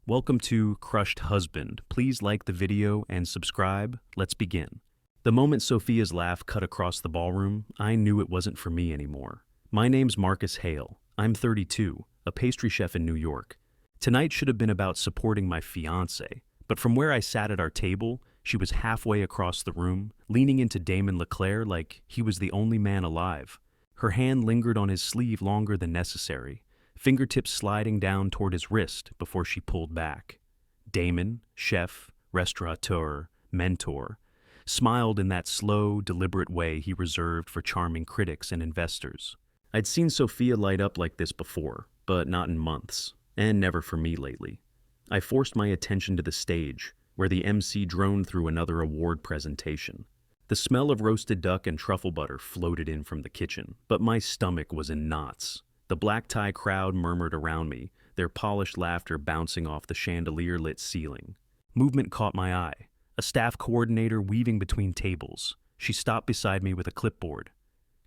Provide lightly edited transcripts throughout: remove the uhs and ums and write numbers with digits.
Welcome to Crushed Husband. Please like the video and subscribe. Let's begin. The moment Sophia's laugh cut across the ballroom, I knew it wasn't for me anymore. My name's Marcus Hale. I'm 32, a pastry chef in New York. Tonight should have been about supporting my fiancé, but from where I sat at our table, she was halfway across the room, leaning into Damon Leclerc like he was the only man alive. Her hand lingered on his sleeve longer than necessary, fingertips sliding down toward his wrist before she pulled back. Damon, chef, restaurateur, mentor, smiled in that slow, deliberate way he reserved for charming critics and investors. I'd seen Sophia light up like this before, but not in months, and never for me lately. I forced my attention to the stage, where the MC droned through another award presentation. The smell of roasted duck and truffle butter floated in from the kitchen, but my stomach was in knots. The black tie crowd murmured around me, their polished laughter bouncing off the chandelier-lit ceiling. Movement caught my eye. A staff coordinator weaving between tables. She stopped beside me with a clipboard.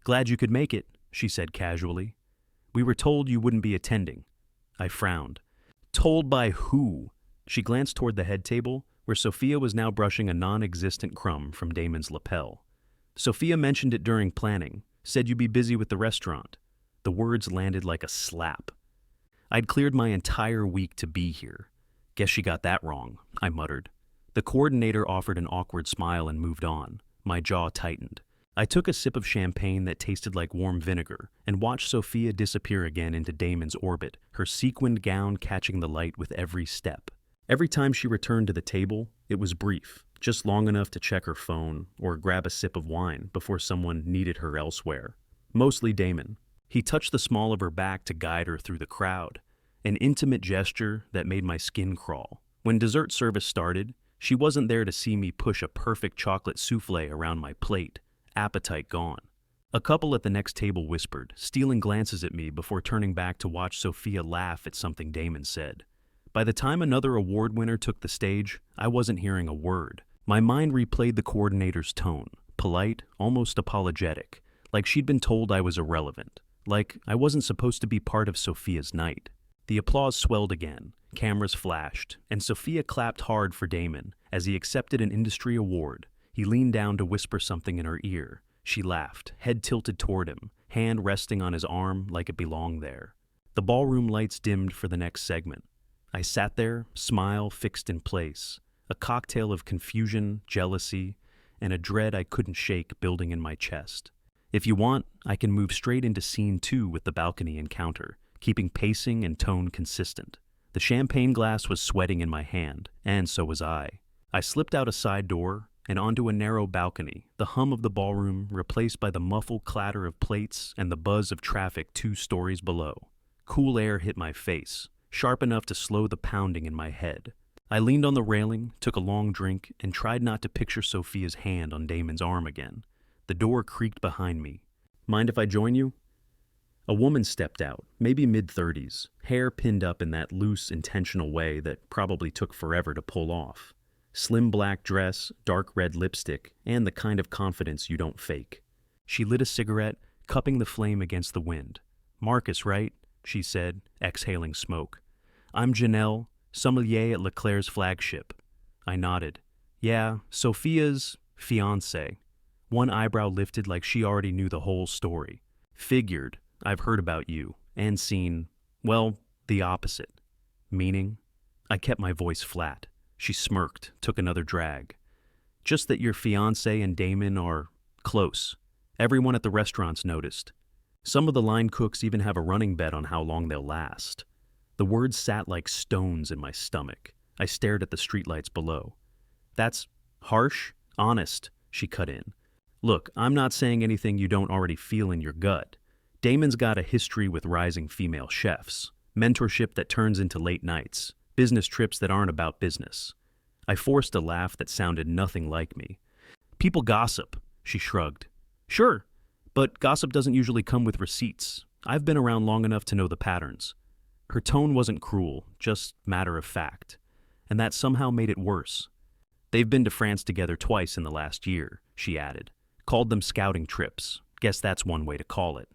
"Glad you could make it," she said casually. "We were told you wouldn't be attending." I frowned. Told by who? She glanced toward the head table, where Sophia was now brushing a non-existent crumb from Damon's lapel. "Sophia mentioned it during planning, said you'd be busy with the restaurant." The words landed like a slap. I'd cleared my entire week to be here. "Guess she got that wrong," I muttered. The coordinator offered an awkward smile and moved on. My jaw tightened. I took a sip of champagne that tasted like warm vinegar and watched Sophia disappear again into Damon's orbit, her sequined gown catching the light with every step. Every time she returned to the table, it was brief, just long enough to check her phone or grab a sip of wine before someone needed her elsewhere. Mostly Damon. He touched the small of her back to guide her through the crowd, an intimate gesture that made my skin crawl. When dessert service started, she wasn't there to see me push a perfect chocolate souffle around my plate, appetite gone. A couple at the next table whispered, stealing glances at me before turning back to watch Sophia laugh at something Damon said. By the time another award winner took the stage, I wasn't hearing a word. My mind replayed the coordinator's tone, polite, almost apologetic, like she'd been told I was irrelevant, like I wasn't supposed to be part of Sophia's night. The applause swelled again, cameras flashed, and Sophia clapped hard for Damon as he accepted an industry award. He leaned down to whisper something in her ear. She laughed, head tilted toward him, hand resting on his arm like it belonged there. The ballroom lights dimmed for the next segment. I sat there, smile fixed in place, a cocktail of confusion, jealousy, and a dread I couldn't shake building in my chest. If you want, I can move straight into scene 2 with the balcony encounter, keeping pacing and tone consistent. The champagne glass was sweating in my hand, and so was I. I slipped out a side door and onto a narrow balcony, the hum of the ballroom replaced by the muffled clatter of plates and the buzz of traffic 2 stories below. Cool air hit my face, sharp enough to slow the pounding in my head. I leaned on the railing, took a long drink, and tried not to picture Sophia's hand on Damon's arm again. The door creaked behind me. "Mind if I join you?" A woman stepped out, maybe mid-30s, hair pinned up in that loose, intentional way that probably took forever to pull off. Slim black dress, dark red lipstick, and the kind of confidence you don't fake. She lit a cigarette, cupping the flame against the wind. "Marcus, right?" she said, exhaling smoke. "I'm Janelle, sommelier at Leclerc's flagship." I nodded. "Yeah, Sophia's fiancé." One eyebrow lifted like she already knew the whole story. "Figured. I've heard about you, and seen, well, the opposite." "Meaning?" I kept my voice flat. She smirked, took another drag. "Just that your fiancé and Damon are close. Everyone at the restaurant's noticed. Some of the line cooks even have a running bet on how long they'll last." The words sat like stones in my stomach. I stared at the streetlights below. "That's harsh, honest," she cut in. "Look, I'm not saying anything you don't already feel in your gut. Damon's got a history with rising female chefs, mentorship that turns into late nights, business trips that aren't about business." I forced a laugh that sounded nothing like me. "People gossip," she shrugged. "Sure, but gossip doesn't usually come with receipts. I've been around long enough to know the patterns." Her tone wasn't cruel, just matter of fact, and that somehow made it worse. "They've been to France together twice in the last year," she added. "Called them scouting trips. Guess that's one way to call it."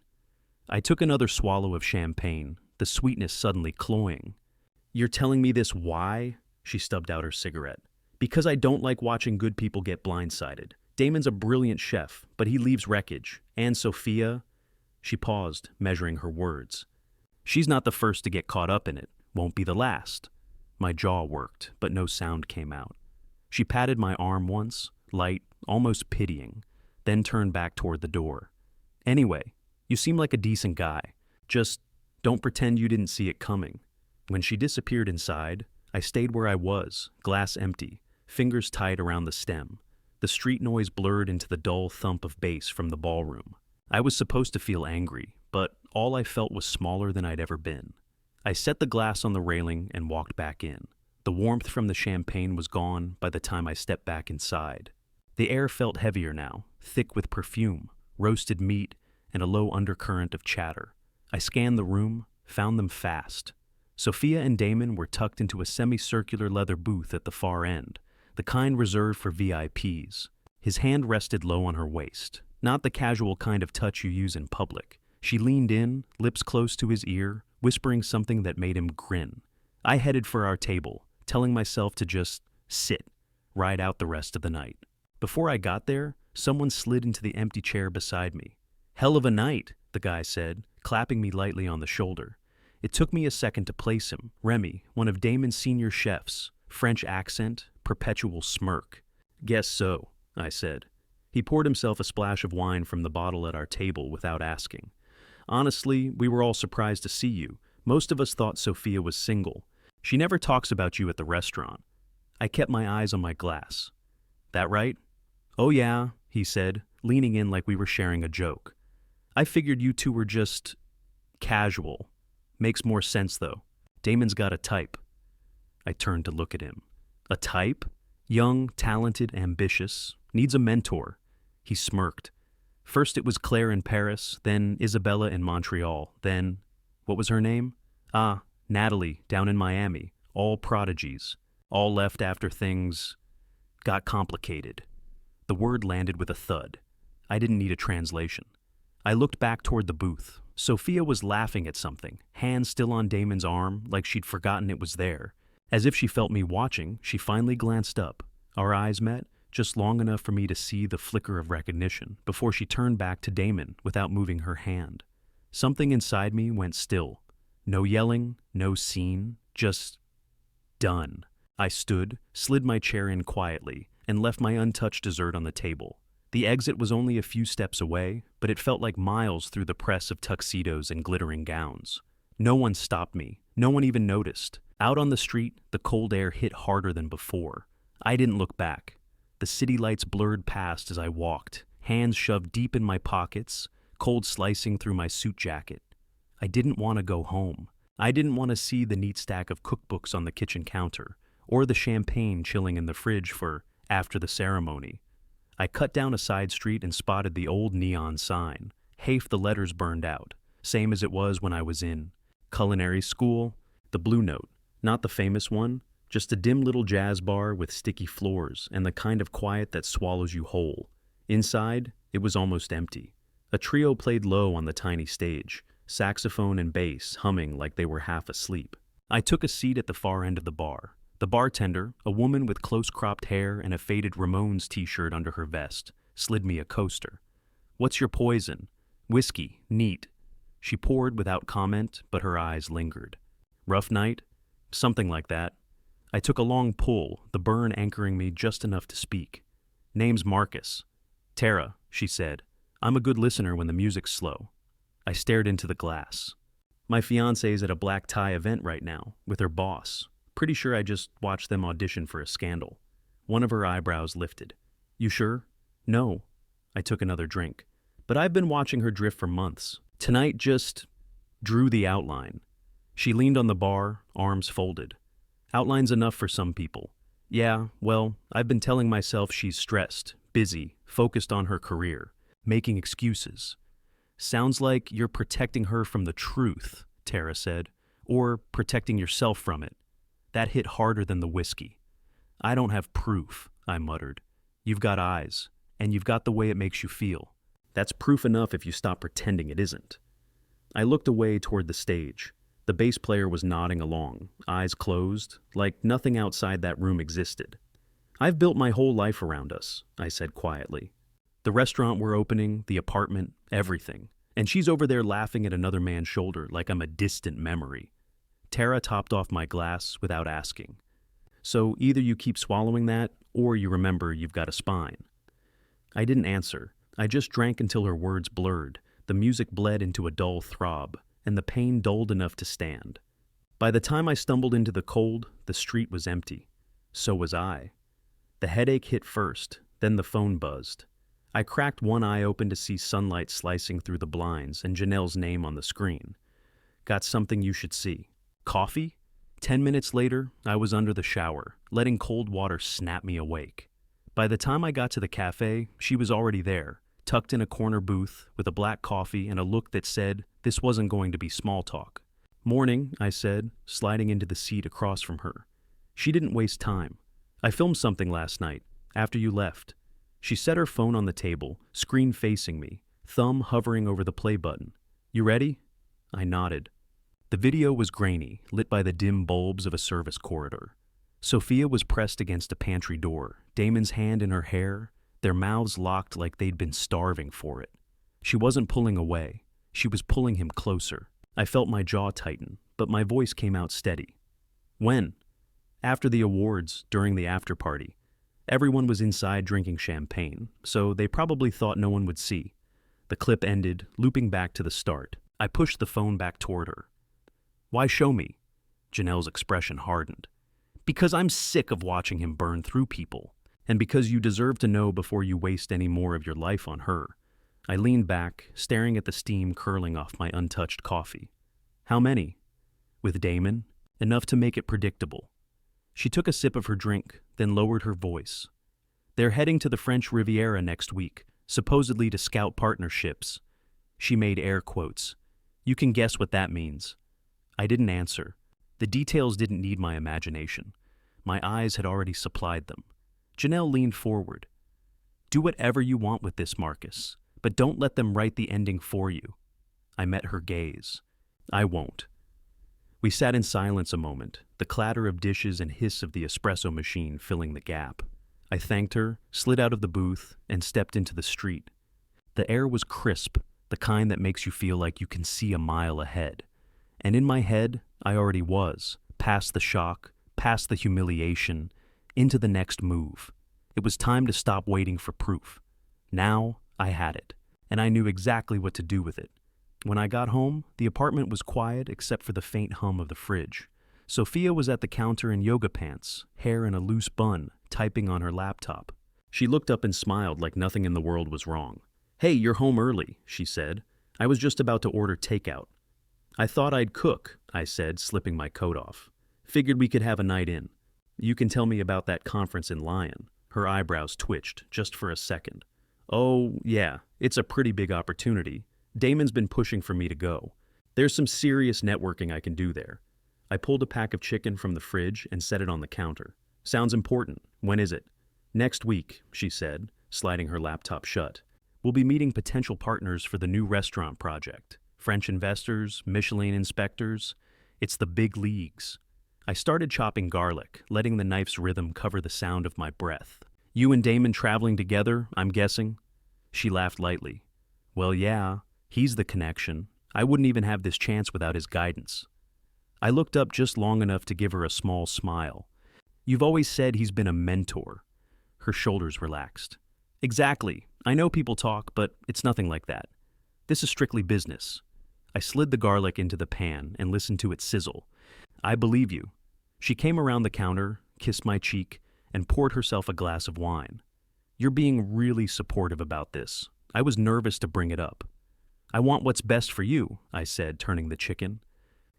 I took another swallow of champagne, the sweetness suddenly cloying. You're telling me this why? She stubbed out her cigarette. Because I don't like watching good people get blindsided. Damon's a brilliant chef, but he leaves wreckage. And Sophia... She paused, measuring her words. She's not the first to get caught up in it. Won't be the last. My jaw worked, but no sound came out. She patted my arm once, light, almost pitying, then turned back toward the door. Anyway, you seem like a decent guy. Just don't pretend you didn't see it coming. When she disappeared inside, I stayed where I was, glass empty, fingers tied around the stem. The street noise blurred into the dull thump of bass from the ballroom. I was supposed to feel angry, but all I felt was smaller than I'd ever been. I set the glass on the railing and walked back in. The warmth from the champagne was gone by the time I stepped back inside. The air felt heavier now, thick with perfume, roasted meat, and a low undercurrent of chatter. I scanned the room, found them fast. Sophia and Damon were tucked into a semicircular leather booth at the far end, the kind reserved for VIPs. His hand rested low on her waist, not the casual kind of touch you use in public. She leaned in, lips close to his ear, whispering something that made him grin. I headed for our table, telling myself to just sit, ride out the rest of the night. Before I got there, someone slid into the empty chair beside me. "Hell of a night," the guy said, clapping me lightly on the shoulder. It took me a second to place him. Remy, one of Damon's senior chefs, French accent, perpetual smirk. "Guess so," I said. He poured himself a splash of wine from the bottle at our table without asking. "Honestly, we were all surprised to see you. Most of us thought Sophia was single. She never talks about you at the restaurant." I kept my eyes on my glass. "That right?" "Oh yeah," he said, leaning in like we were sharing a joke. "I figured you two were just... casual. Makes more sense, though. Damon's got a type." I turned to look at him. "A type? Young, talented, ambitious. Needs a mentor." He smirked. "First it was Claire in Paris, then Isabella in Montreal, then... what was her name? Ah, Natalie, down in Miami. All prodigies. All left after things... got complicated." The word landed with a thud. I didn't need a translation. I looked back toward the booth. Sophia was laughing at something, hand still on Damon's arm, like she'd forgotten it was there. As if she felt me watching, she finally glanced up. Our eyes met, just long enough for me to see the flicker of recognition, before she turned back to Damon without moving her hand. Something inside me went still. No yelling, no scene, just... done. I stood, slid my chair in quietly, and left my untouched dessert on the table. The exit was only a few steps away, but it felt like miles through the press of tuxedos and glittering gowns. No one stopped me. No one even noticed. Out on the street, the cold air hit harder than before. I didn't look back. The city lights blurred past as I walked, hands shoved deep in my pockets, cold slicing through my suit jacket. I didn't want to go home. I didn't want to see the neat stack of cookbooks on the kitchen counter, or the champagne chilling in the fridge for after the ceremony. I cut down a side street and spotted the old neon sign. Half the letters burned out, same as it was when I was in culinary school. The Blue Note, not the famous one, just a dim little jazz bar with sticky floors and the kind of quiet that swallows you whole. Inside, it was almost empty. A trio played low on the tiny stage, saxophone and bass humming like they were half asleep. I took a seat at the far end of the bar. The bartender, a woman with close-cropped hair and a faded Ramones t-shirt under her vest, slid me a coaster. "What's your poison?" "Whiskey, neat." She poured without comment, but her eyes lingered. "Rough night?" "Something like that." I took a long pull, the burn anchoring me just enough to speak. "Name's Marcus." "Tara," she said. "I'm a good listener when the music's slow." I stared into the glass. "My fiancé's at a black tie event right now, with her boss. Pretty sure I just watched them audition for a scandal." One of her eyebrows lifted. "You sure?" "No." I took another drink. "But I've been watching her drift for months. Tonight just drew the outline." She leaned on the bar, arms folded. "Outline's enough for some people." "Yeah, well, I've been telling myself she's stressed, busy, focused on her career, making excuses." "Sounds like you're protecting her from the truth," Tara said, "or protecting yourself from it." That hit harder than the whiskey. "I don't have proof," I muttered. "You've got eyes, and you've got the way it makes you feel. That's proof enough if you stop pretending it isn't." I looked away toward the stage. The bass player was nodding along, eyes closed, like nothing outside that room existed. "I've built my whole life around us," I said quietly. "The restaurant we're opening, the apartment, everything. And she's over there laughing at another man's shoulder like I'm a distant memory." Tara topped off my glass without asking. "So either you keep swallowing that, or you remember you've got a spine." I didn't answer. I just drank until her words blurred, the music bled into a dull throb, and the pain dulled enough to stand. By the time I stumbled into the cold, the street was empty. So was I. The headache hit first, then the phone buzzed. I cracked one eye open to see sunlight slicing through the blinds and Janelle's name on the screen. "Got something you should see." Coffee? 10 minutes later, I was under the shower, letting cold water snap me awake. By the time I got to the cafe, she was already there, tucked in a corner booth, with a black coffee and a look that said this wasn't going to be small talk. "Morning," I said, sliding into the seat across from her. She didn't waste time. "I filmed something last night, after you left." She set her phone on the table, screen facing me, thumb hovering over the play button. "You ready?" I nodded. The video was grainy, lit by the dim bulbs of a service corridor. Sophia was pressed against a pantry door, Damon's hand in her hair, their mouths locked like they'd been starving for it. She wasn't pulling away. She was pulling him closer. I felt my jaw tighten, but my voice came out steady. "When?" "After the awards, during the after-party. Everyone was inside drinking champagne, so they probably thought no one would see." The clip ended, looping back to the start. I pushed the phone back toward her. "Why show me?" Janelle's expression hardened. "Because I'm sick of watching him burn through people, and because you deserve to know before you waste any more of your life on her." I leaned back, staring at the steam curling off my untouched coffee. "How many?" "With Damon? Enough to make it predictable." She took a sip of her drink, then lowered her voice. "They're heading to the French Riviera next week, supposedly to scout partnerships." She made air quotes. "You can guess what that means." I didn't answer. The details didn't need my imagination. My eyes had already supplied them. Janelle leaned forward. "Do whatever you want with this, Marcus, but don't let them write the ending for you." I met her gaze. "I won't." We sat in silence a moment, the clatter of dishes and hiss of the espresso machine filling the gap. I thanked her, slid out of the booth, and stepped into the street. The air was crisp, the kind that makes you feel like you can see a mile ahead. And in my head, I already was, past the shock, past the humiliation, into the next move. It was time to stop waiting for proof. Now, I had it, and I knew exactly what to do with it. When I got home, the apartment was quiet except for the faint hum of the fridge. Sophia was at the counter in yoga pants, hair in a loose bun, typing on her laptop. She looked up and smiled like nothing in the world was wrong. "Hey, you're home early," she said. "I was just about to order takeout." "I thought I'd cook," I said, slipping my coat off. "Figured we could have a night in. You can tell me about that conference in Lyon." Her eyebrows twitched, just for a second. "Oh, yeah, it's a pretty big opportunity. Damon's been pushing for me to go. There's some serious networking I can do there." I pulled a pack of chicken from the fridge and set it on the counter. "Sounds important. When is it?" "Next week," she said, sliding her laptop shut. "We'll be meeting potential partners for the new restaurant project. French investors, Michelin inspectors. It's the big leagues." I started chopping garlic, letting the knife's rhythm cover the sound of my breath. "You and Damon traveling together, I'm guessing?" She laughed lightly. "Well, yeah, he's the connection. I wouldn't even have this chance without his guidance." I looked up just long enough to give her a small smile. "You've always said he's been a mentor." Her shoulders relaxed. "Exactly. I know people talk, but it's nothing like that. This is strictly business." I slid the garlic into the pan and listened to it sizzle. "I believe you." She came around the counter, kissed my cheek, and poured herself a glass of wine. "You're being really supportive about this. I was nervous to bring it up." "I want what's best for you," I said, turning the chicken.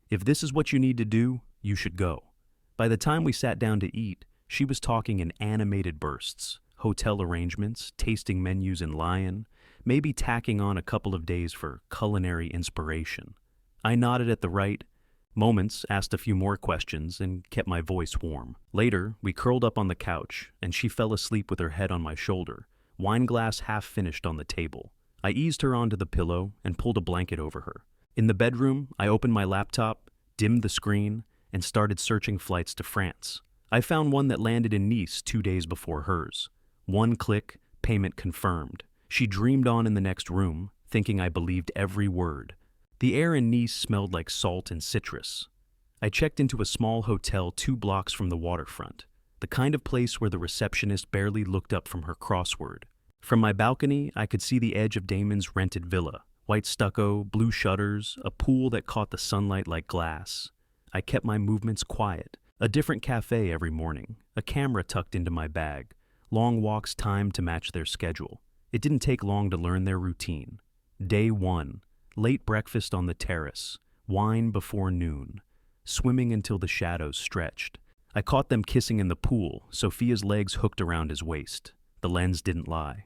"If this is what you need to do, you should go." By the time we sat down to eat, she was talking in animated bursts, hotel arrangements, tasting menus in Lyon, maybe tacking on a couple of days for culinary inspiration. I nodded at the right moments, asked a few more questions, and kept my voice warm. Later, we curled up on the couch, and she fell asleep with her head on my shoulder, wine glass half finished on the table. I eased her onto the pillow and pulled a blanket over her. In the bedroom, I opened my laptop, dimmed the screen, and started searching flights to France. I found one that landed in Nice 2 days before hers. One click, payment confirmed. She dreamed on in the next room, thinking I believed every word. The air in Nice smelled like salt and citrus. I checked into a small hotel 2 blocks from the waterfront, the kind of place where the receptionist barely looked up from her crossword. From my balcony, I could see the edge of Damon's rented villa, white stucco, blue shutters, a pool that caught the sunlight like glass. I kept my movements quiet, a different cafe every morning, a camera tucked into my bag, long walks timed to match their schedule. It didn't take long to learn their routine. Day 1, late breakfast on the terrace, wine before noon, swimming until the shadows stretched. I caught them kissing in the pool, Sophia's legs hooked around his waist. The lens didn't lie.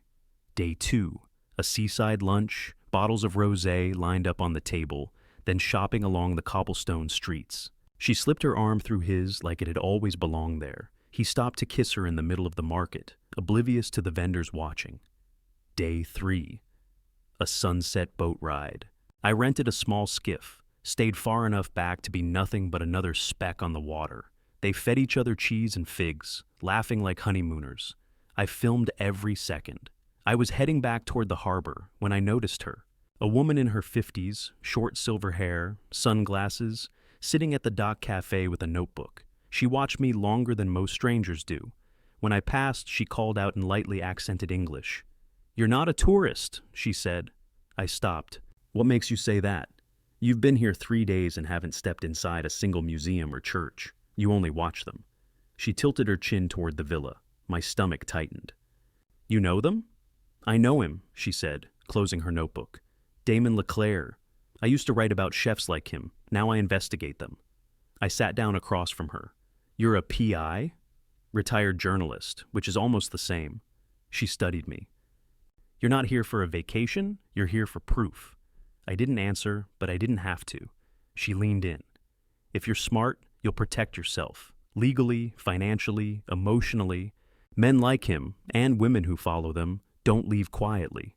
Day 2, a seaside lunch, bottles of rosé lined up on the table, then shopping along the cobblestone streets. She slipped her arm through his like it had always belonged there. He stopped to kiss her in the middle of the market, oblivious to the vendors watching. Day 3, a sunset boat ride. I rented a small skiff, stayed far enough back to be nothing but another speck on the water. They fed each other cheese and figs, laughing like honeymooners. I filmed every second. I was heading back toward the harbor when I noticed her. A woman in her 50s, short silver hair, sunglasses, sitting at the dock cafe with a notebook. She watched me longer than most strangers do. When I passed, she called out in lightly accented English. "You're not a tourist," she said. I stopped. "What makes you say that? You've been here 3 days and haven't stepped inside a single museum or church. You only watch them." She tilted her chin toward the villa. My stomach tightened. "You know them?" "I know him," she said, closing her notebook. "Damon Leclerc. I used to write about chefs like him. Now I investigate them." I sat down across from her. "You're a PI?" "Retired journalist, which is almost the same." She studied me. "You're not here for a vacation, you're here for proof." I didn't answer, but I didn't have to. She leaned in. "If you're smart, you'll protect yourself. Legally, financially, emotionally. Men like him, and women who follow them, don't leave quietly."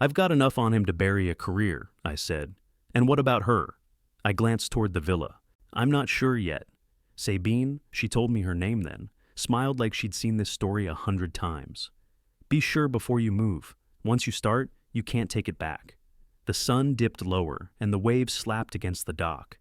"I've got enough on him to bury a career," I said. "And what about her?" I glanced toward the villa. "I'm not sure yet." Sabine, she told me her name then, smiled like she'd seen this story 100 times. "Be sure before you move. Once you start, you can't take it back." The sun dipped lower, and the waves slapped against the dock.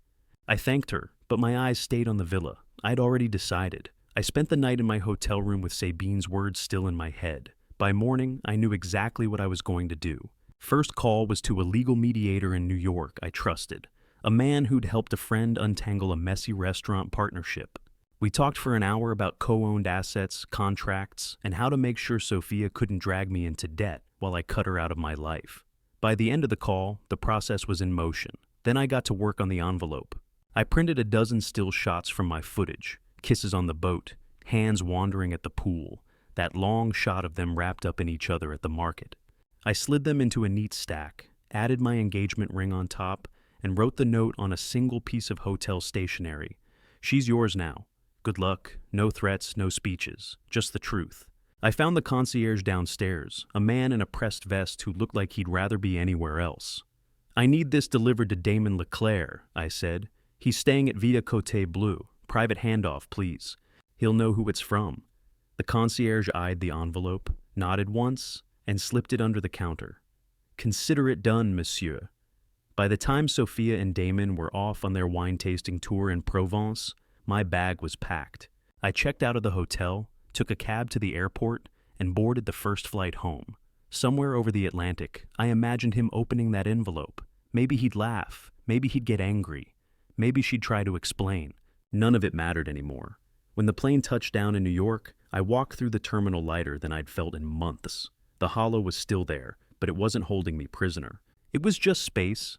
I thanked her, but my eyes stayed on the villa. I'd already decided. I spent the night in my hotel room with Sabine's words still in my head. By morning, I knew exactly what I was going to do. First call was to a legal mediator in New York I trusted, a man who'd helped a friend untangle a messy restaurant partnership. We talked for an hour about co-owned assets, contracts, and how to make sure Sophia couldn't drag me into debt while I cut her out of my life. By the end of the call, the process was in motion. Then I got to work on the envelope. I printed a dozen still shots from my footage, kisses on the boat, hands wandering at the pool, that long shot of them wrapped up in each other at the market. I slid them into a neat stack, added my engagement ring on top, and wrote the note on a single piece of hotel stationery. "She's yours now. Good luck, no threats, no speeches, just the truth." I found the concierge downstairs, a man in a pressed vest who looked like he'd rather be anywhere else. "I need this delivered to Damon Leclerc," I said. "He's staying at Villa Côte Bleu. Private handoff, please. He'll know who it's from." The concierge eyed the envelope, nodded once, and slipped it under the counter. "Consider it done, monsieur." By the time Sophia and Damon were off on their wine-tasting tour in Provence, my bag was packed. I checked out of the hotel, took a cab to the airport, and boarded the first flight home. Somewhere over the Atlantic, I imagined him opening that envelope. Maybe he'd laugh, maybe he'd get angry, maybe she'd try to explain. None of it mattered anymore. When the plane touched down in New York, I walked through the terminal lighter than I'd felt in months. The hollow was still there, but it wasn't holding me prisoner. It was just space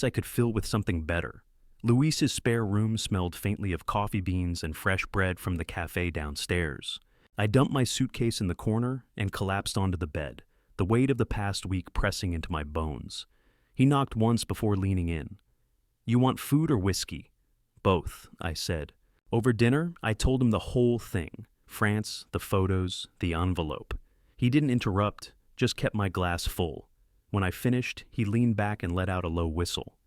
I could fill with something better. Luis's spare room smelled faintly of coffee beans and fresh bread from the cafe downstairs. I dumped my suitcase in the corner and collapsed onto the bed, the weight of the past week pressing into my bones. He knocked once before leaning in. "You want food or whiskey?" "Both," I said. Over dinner, I told him the whole thing. France, the photos, the envelope. He didn't interrupt, just kept my glass full. When I finished, he leaned back and let out a low whistle.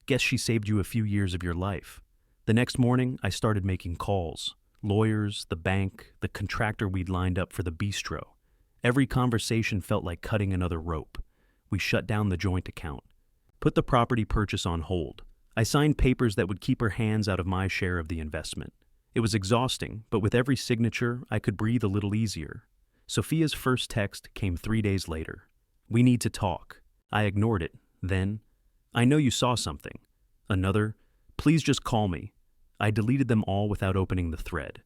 "Guess she saved you a few years of your life." The next morning, I started making calls. Lawyers, the bank, the contractor we'd lined up for the bistro. Every conversation felt like cutting another rope. We shut down the joint account. Put the property purchase on hold. I signed papers that would keep her hands out of my share of the investment. It was exhausting, but with every signature, I could breathe a little easier. Sophia's first text came 3 days later. "We need to talk." I ignored it. Then, "I know you saw something." Another, "Please just call me." I deleted them all without opening the thread.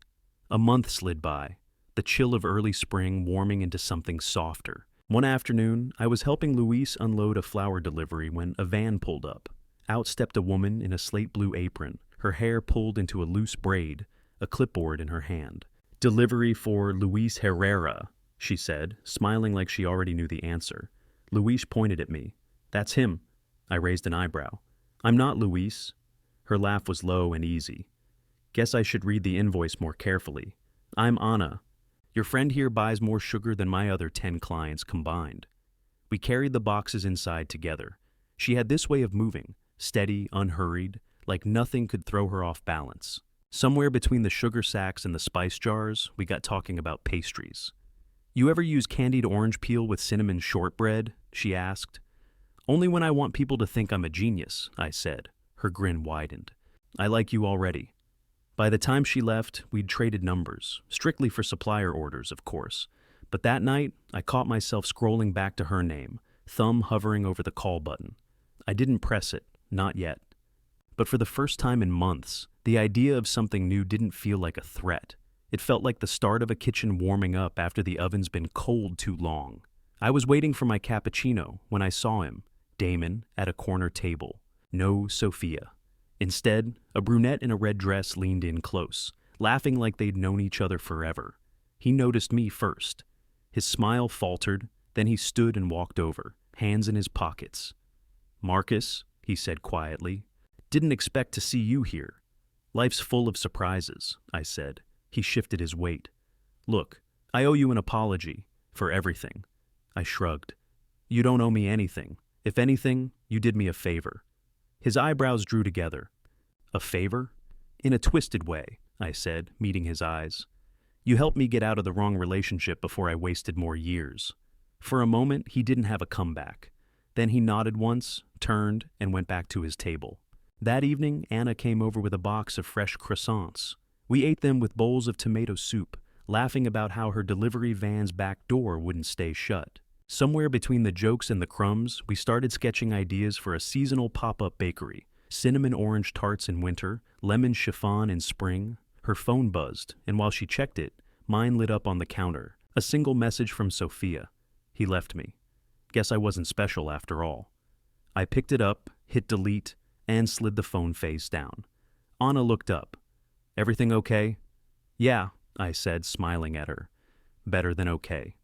A month slid by, the chill of early spring warming into something softer. One afternoon, I was helping Luis unload a flower delivery when a van pulled up. Out stepped a woman in a slate blue apron, her hair pulled into a loose braid, a clipboard in her hand. "Delivery for Luis Herrera," she said, smiling like she already knew the answer. Luis pointed at me. "That's him." I raised an eyebrow. "I'm not Luis." Her laugh was low and easy. "Guess I should read the invoice more carefully. I'm Anna. Your friend here buys more sugar than my other 10 clients combined." We carried the boxes inside together. She had this way of moving, steady, unhurried, like nothing could throw her off balance. Somewhere between the sugar sacks and the spice jars, we got talking about pastries. "You ever use candied orange peel with cinnamon shortbread?" she asked. "Only when I want people to think I'm a genius," I said. Her grin widened. "I like you already." By the time she left, we'd traded numbers, strictly for supplier orders, of course. But that night, I caught myself scrolling back to her name, thumb hovering over the call button. I didn't press it, not yet. But for the first time in months, the idea of something new didn't feel like a threat. It felt like the start of a kitchen warming up after the oven's been cold too long. I was waiting for my cappuccino when I saw him, Damon, at a corner table. No Sophia. Instead, a brunette in a red dress leaned in close, laughing like they'd known each other forever. He noticed me first. His smile faltered, then he stood and walked over, hands in his pockets. "Marcus," he said quietly, "didn't expect to see you here." "Life's full of surprises," I said. He shifted his weight. "Look, I owe you an apology for everything." I shrugged. "You don't owe me anything. If anything, you did me a favor." His eyebrows drew together. "A favor?" "In a twisted way," I said, meeting his eyes. "You helped me get out of the wrong relationship before I wasted more years." For a moment, he didn't have a comeback. Then he nodded once, turned, and went back to his table. That evening, Anna came over with a box of fresh croissants. We ate them with bowls of tomato soup, laughing about how her delivery van's back door wouldn't stay shut. Somewhere between the jokes and the crumbs, we started sketching ideas for a seasonal pop-up bakery. Cinnamon orange tarts in winter, lemon chiffon in spring. Her phone buzzed, and while she checked it, mine lit up on the counter. A single message from Sophia. He left me. Guess I wasn't special after all. I picked it up, hit delete, and slid the phone face down. Anna looked up. "Everything okay?" "Yeah," I said, smiling at her. "Better than okay."